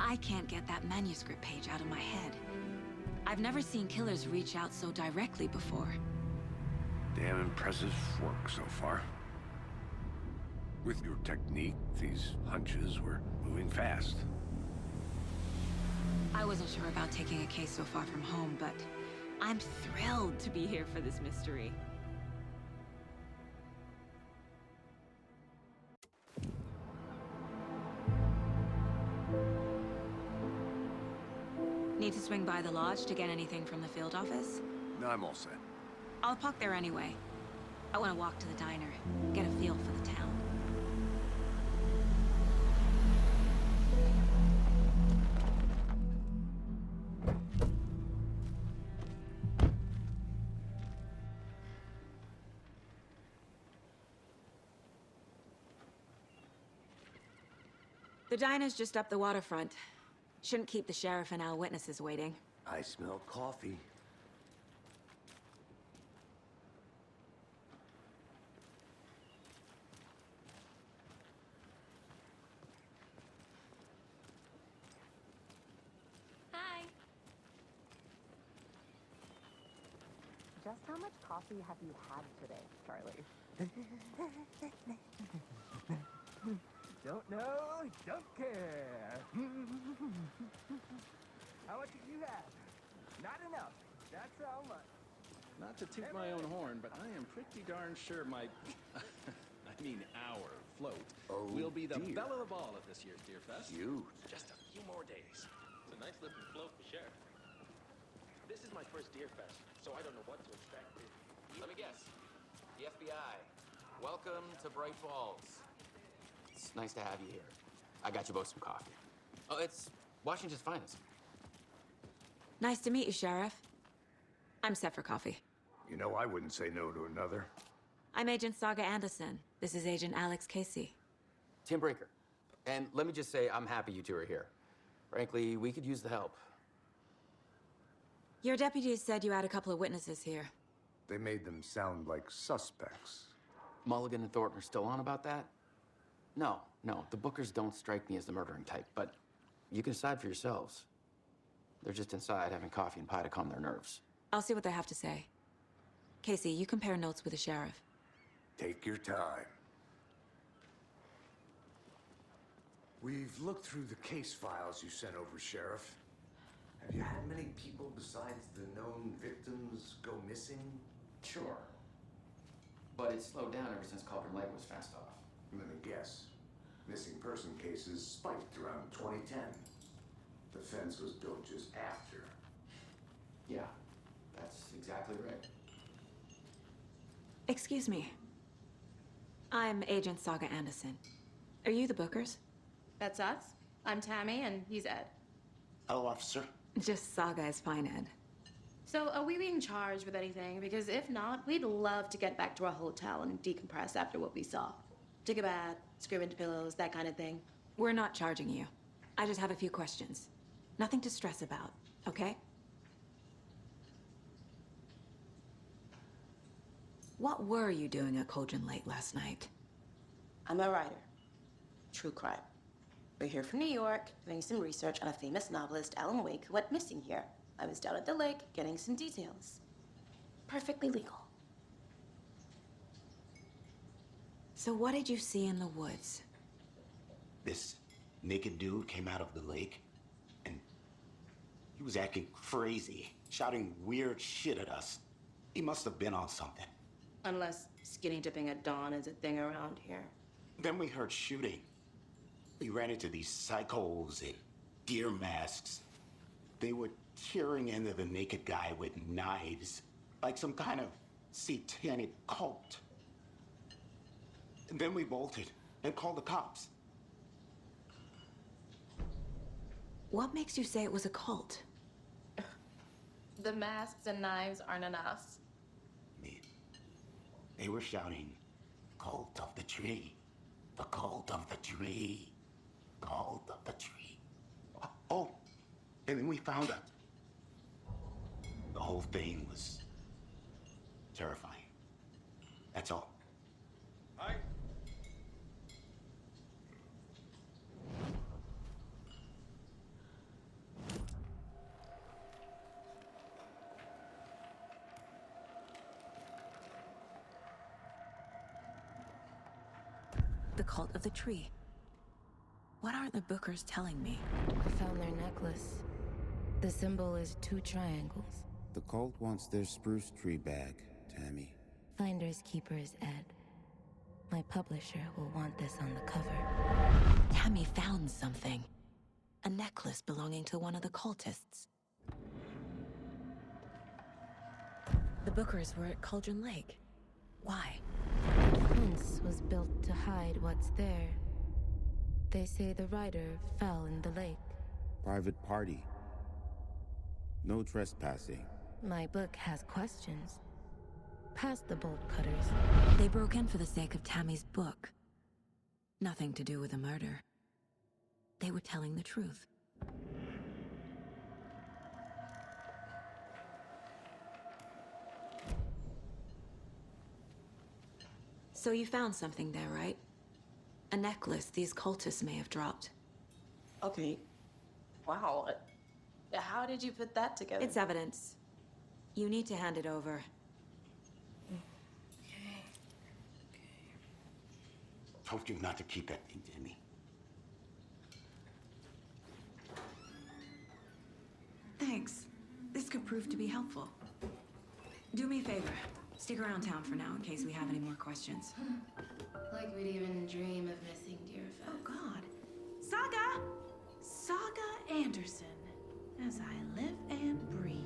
I can't get that manuscript page out of my head. I've never seen killers reach out so directly before. Damn impressive work so far. With your technique, these hunches were moving fast. I wasn't sure about taking a case so far from home, but I'm thrilled to be here for this mystery. Need to swing by the lodge to get anything from the field office? No, I'm all set. I'll park there anyway. I want to walk to the diner, get a feel for the town. The diner's just up the waterfront. Shouldn't keep the sheriff and our witnesses waiting. I smell coffee. Hi. Just how much coffee have you had today, Charlie? Don't know, don't care. How much have you had? Not enough. That's how much. Not to toot my own horn, but I am pretty darn sure my, our float will be the belle of the ball at this year's Deer Fest. Cute. Just a few more days. It's a nice looking float for Sheriff. This is my first Deer Fest, so I don't know what to expect. Let me guess. The FBI. Welcome to Bright Falls. It's nice to have you here. I got you both some coffee. Oh, it's Washington's finest. Nice to meet you, Sheriff. I'm set for coffee. You know, I wouldn't say no to another. I'm Agent Saga Anderson. This is Agent Alex Casey. Tim Breaker. And let me just say, I'm happy you two are here. Frankly, we could use the help. Your deputies said you had a couple of witnesses here. They made them sound like suspects. Mulligan and Thornton are still on about that? No, the Bookers don't strike me as the murdering type, but you can decide for yourselves. They're just inside having coffee and pie to calm their nerves. I'll see what they have to say. Casey, you compare notes with the sheriff. Take your time. We've looked through the case files you sent over, Sheriff. Have you had many people besides the known victims go missing? Sure. But it's slowed down ever since Cauldron Lake was fenced off. Let me guess. Missing person cases spiked around 2010. The fence was built just after. Yeah, that's exactly right. Excuse me. I'm Agent Saga Anderson. Are you the Bookers? That's us. I'm Tammy, and he's Ed. Hello, officer. Just Saga is fine, Ed. So, are we being charged with anything? Because if not, we'd love to get back to our hotel and decompress after what we saw. Take a bath, scream into pillows, that kind of thing. We're not charging you. I just have a few questions. Nothing to stress about, okay? What were you doing at Cauldron Lake last night? I'm a writer. True crime. We're here from New York, doing some research on a famous novelist, Alan Wake, who went missing here. I was down at the lake, getting some details. Perfectly legal. So what did you see in the woods? This naked dude came out of the lake, and he was acting crazy, shouting weird shit at us. He must have been on something. Unless skinny dipping at dawn is a thing around here. Then we heard shooting. We ran into these psychos in deer masks. They were tearing into the naked guy with knives, like some kind of satanic cult. And then we bolted and called the cops. What makes you say it was a cult? The masks and knives aren't enough. They were shouting, "Cult of the tree, the cult of the tree, cult of the tree." Oh, and then we found out. The whole thing was terrifying. That's all. Hi. The cult of the tree. What aren't the Bookers telling me? I found their necklace. The symbol is 2 triangles. The cult wants their spruce tree back, Tammy. Finders keepers, Ed. My publisher will want this on the cover. Tammy found something. A necklace belonging to one of the cultists. The Bookers were at Cauldron Lake. Why? The fence was built to hide what's there. They say the rider fell in the lake. Private party. No trespassing. My book has questions. Past the bolt cutters. They broke in for the sake of Tammy's book. Nothing to do with the murder. They were telling the truth. So you found something there, right? A necklace these cultists may have dropped. Okay. Wow. How did you put that together? It's evidence. You need to hand it over. Told you not to keep that thing to me. Thanks. This could prove to be helpful. Do me a favor. Stick around town for now in case we have any more questions. Like we'd even dream of missing Deerfest. Oh, God. Saga! Saga Anderson. As I live and breathe.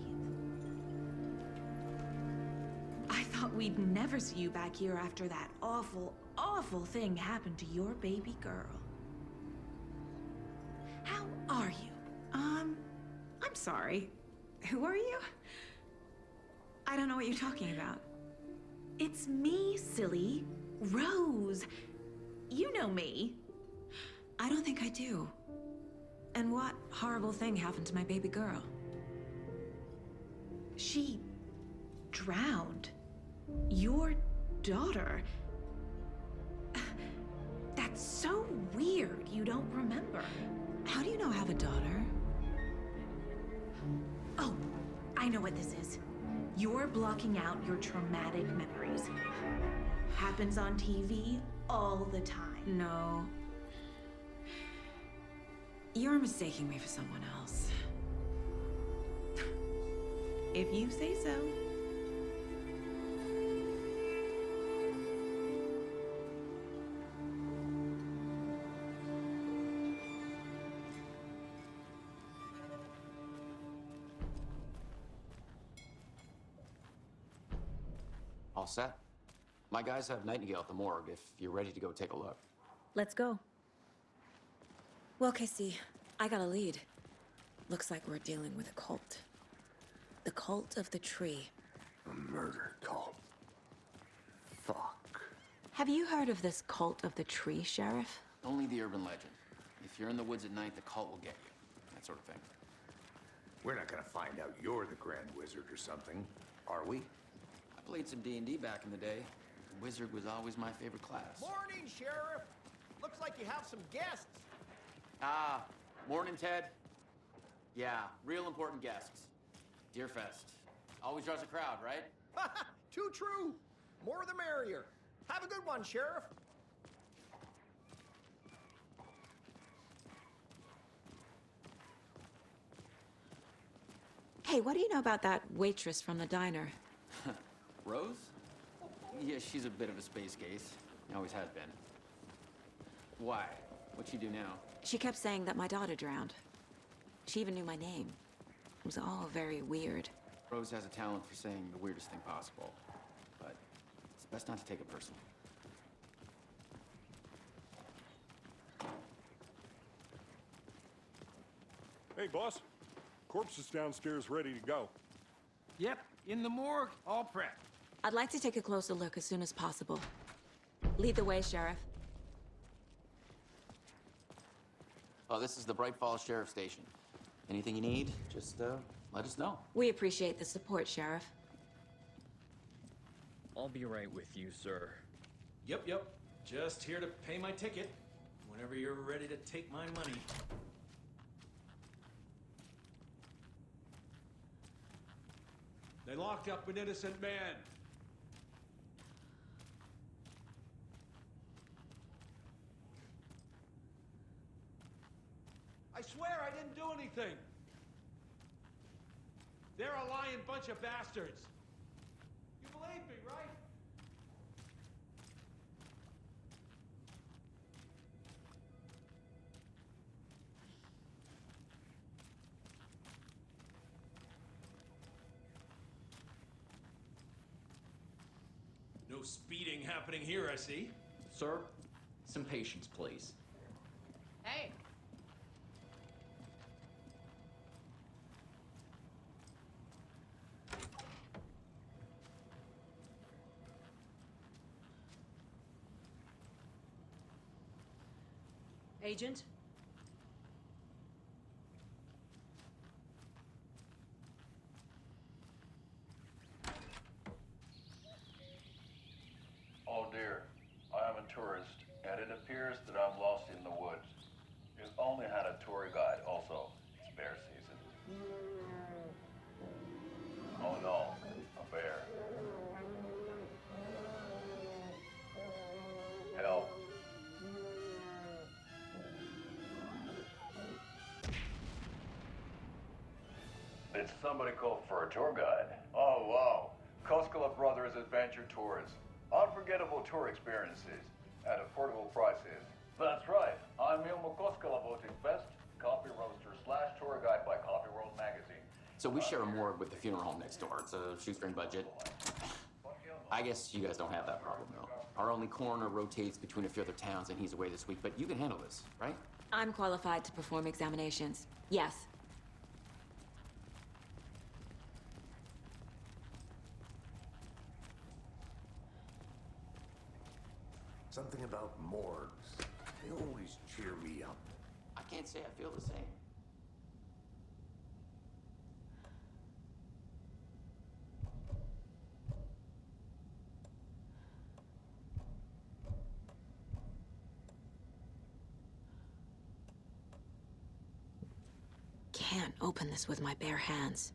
I thought we'd never see you back here after that awful, awful thing happened to your baby girl. How are you? I'm sorry. Who are you? I don't know what you're talking about. It's me, silly. Rose. You know me. I don't think I do. And what horrible thing happened to my baby girl? She drowned. Your daughter. That's so weird you don't remember. How do you know I have a daughter? Oh, I know what this is. You're blocking out your traumatic memories. Happens on TV all the time. No. You're mistaking me for someone else. If you say so. All set? My guys have Nightingale at the morgue if you're ready to go take a look. Let's go. Well, Casey, I got a lead. Looks like we're dealing with a cult. The cult of the tree. A murder cult. Fuck. Have you heard of this cult of the tree, Sheriff? Only the urban legend. If you're in the woods at night, the cult will get you. That sort of thing. We're not gonna find out you're the Grand Wizard or something, are we? I played some D&D back in the day. Wizard was always my favorite class. Morning, Sheriff. Looks like you have some guests. Ah, morning, Ted. Yeah, real important guests. Deerfest. Always draws a crowd, right? Too true. More the merrier. Have a good one, Sheriff. Hey, what do you know about that waitress from the diner? Rose? Yeah, she's a bit of a space case. Always has been. Why? What'd she do now? She kept saying that my daughter drowned. She even knew my name. It was all very weird. Rose has a talent for saying the weirdest thing possible. But it's best not to take it personally. Hey, boss. Corpse is downstairs ready to go. Yep, in the morgue, all prepped. I'd like to take a closer look as soon as possible. Lead the way, Sheriff. Oh, this is the Bright Falls Sheriff Station. Anything you need, just let us know. We appreciate the support, Sheriff. I'll be right with you, sir. Yep. Just here to pay my ticket. Whenever you're ready to take my money. They locked up an innocent man. I swear I didn't do anything. They're a lying bunch of bastards. You believe me, right? No speeding happening here, I see. Sir, some patience, please. Hey. Agent? Oh dear, I am a tourist, and it appears that I'm lost in the woods. If only had a tour guide also. It's bear season. Oh no, a bear. Help. Did somebody call for a tour guide? Oh wow, Koskela Brothers Adventure Tours. Unforgettable tour experiences at affordable prices. That's right, I'm Ilmo Koskela Voting Best Coffee Roaster / tour guide by Coffee World Magazine. So we share a morgue with the funeral home next door. It's a shoestring budget. I guess you guys don't have that problem, though. Our only coroner rotates between a few other towns, and he's away this week, but you can handle this, right? I'm qualified to perform examinations. Yes. Something about morgues. They always cheer me up. I can't say I feel the same. Can't open this with my bare hands.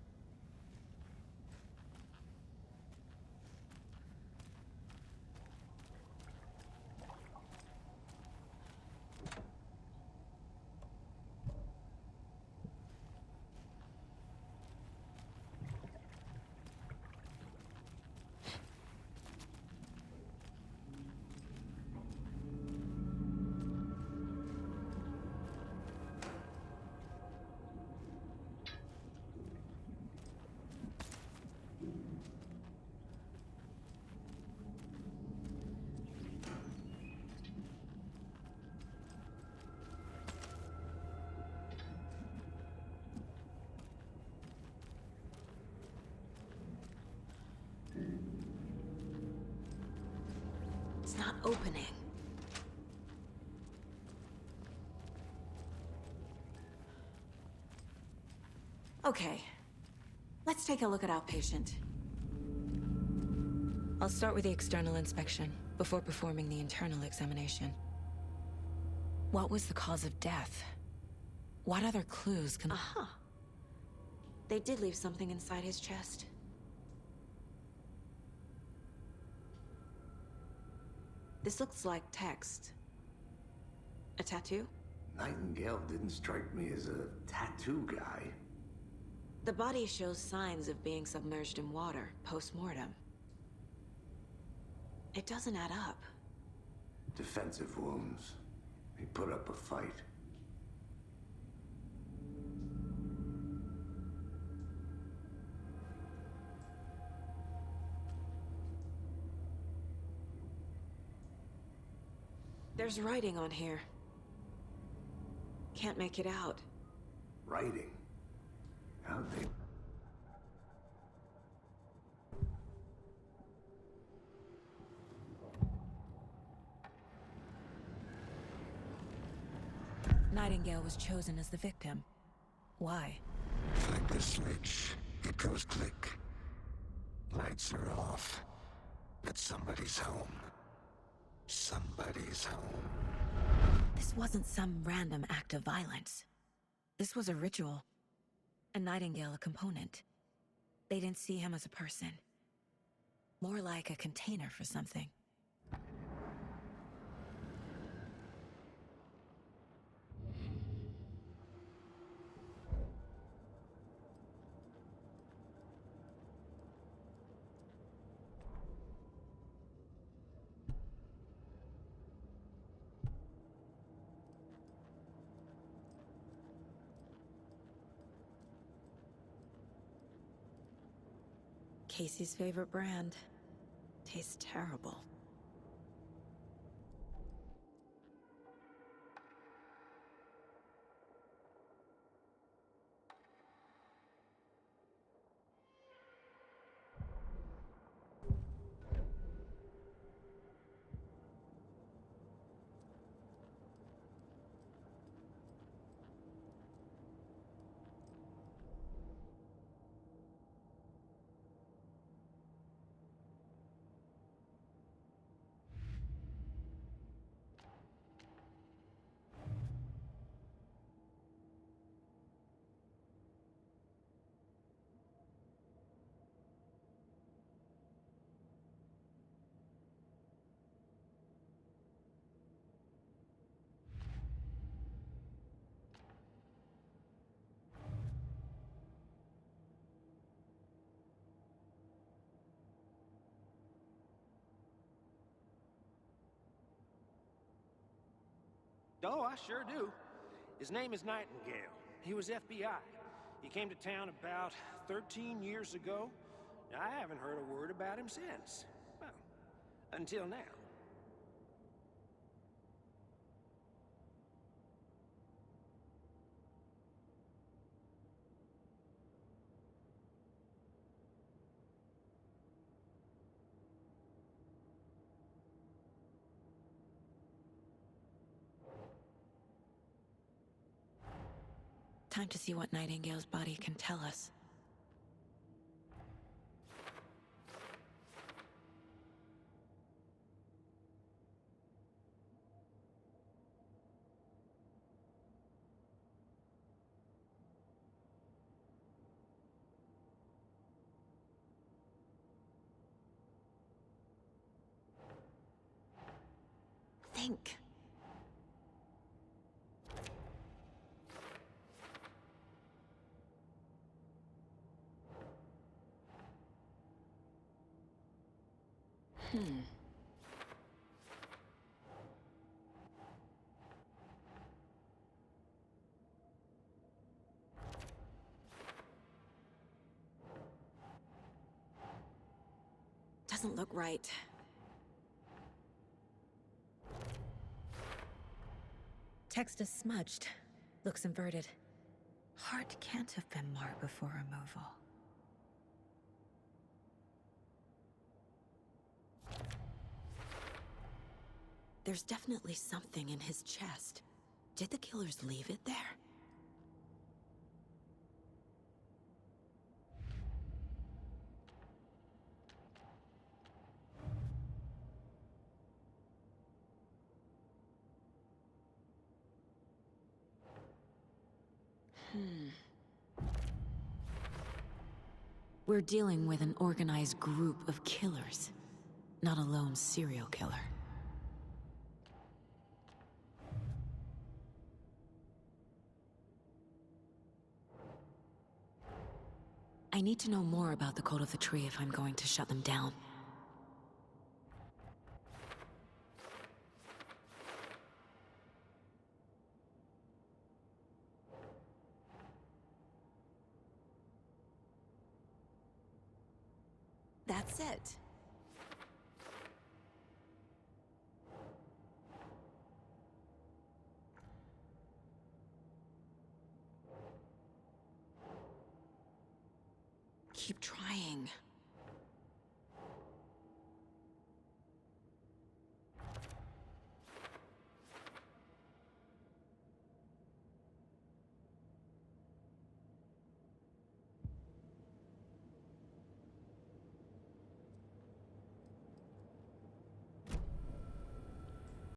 It's not opening. Okay. Let's take a look at our patient. I'll start with the external inspection before performing the internal examination. What was the cause of death? What other clues can... Aha! They did leave something inside his chest. This looks like text. A tattoo? Nightingale didn't strike me as a tattoo guy. The body shows signs of being submerged in water, post-mortem. It doesn't add up. Defensive wounds. He put up a fight. There's writing on here. Can't make it out. Writing? How'd they... Nightingale was chosen as the victim. Why? Flick the switch. It goes click. Lights are off. But somebody's home. Somebody's home. This wasn't some random act of violence. This was a ritual. And Nightingale a component. They didn't see him as a person. More like a container for something. Casey's favorite brand. Tastes terrible. Oh, I sure do. His name is Nightingale. He was FBI. He came to town about 13 years ago. I haven't heard a word about him since. Well, until now. Time to see what Nightingale's body can tell us. Think. Doesn't look right. Text is smudged. Looks inverted. Heart can't have been marked before removal. There's definitely something in his chest. Did the killers leave it there? We're dealing with an organized group of killers, not a lone serial killer. I need to know more about the Code of the Tree if I'm going to shut them down. That's it. Keep trying.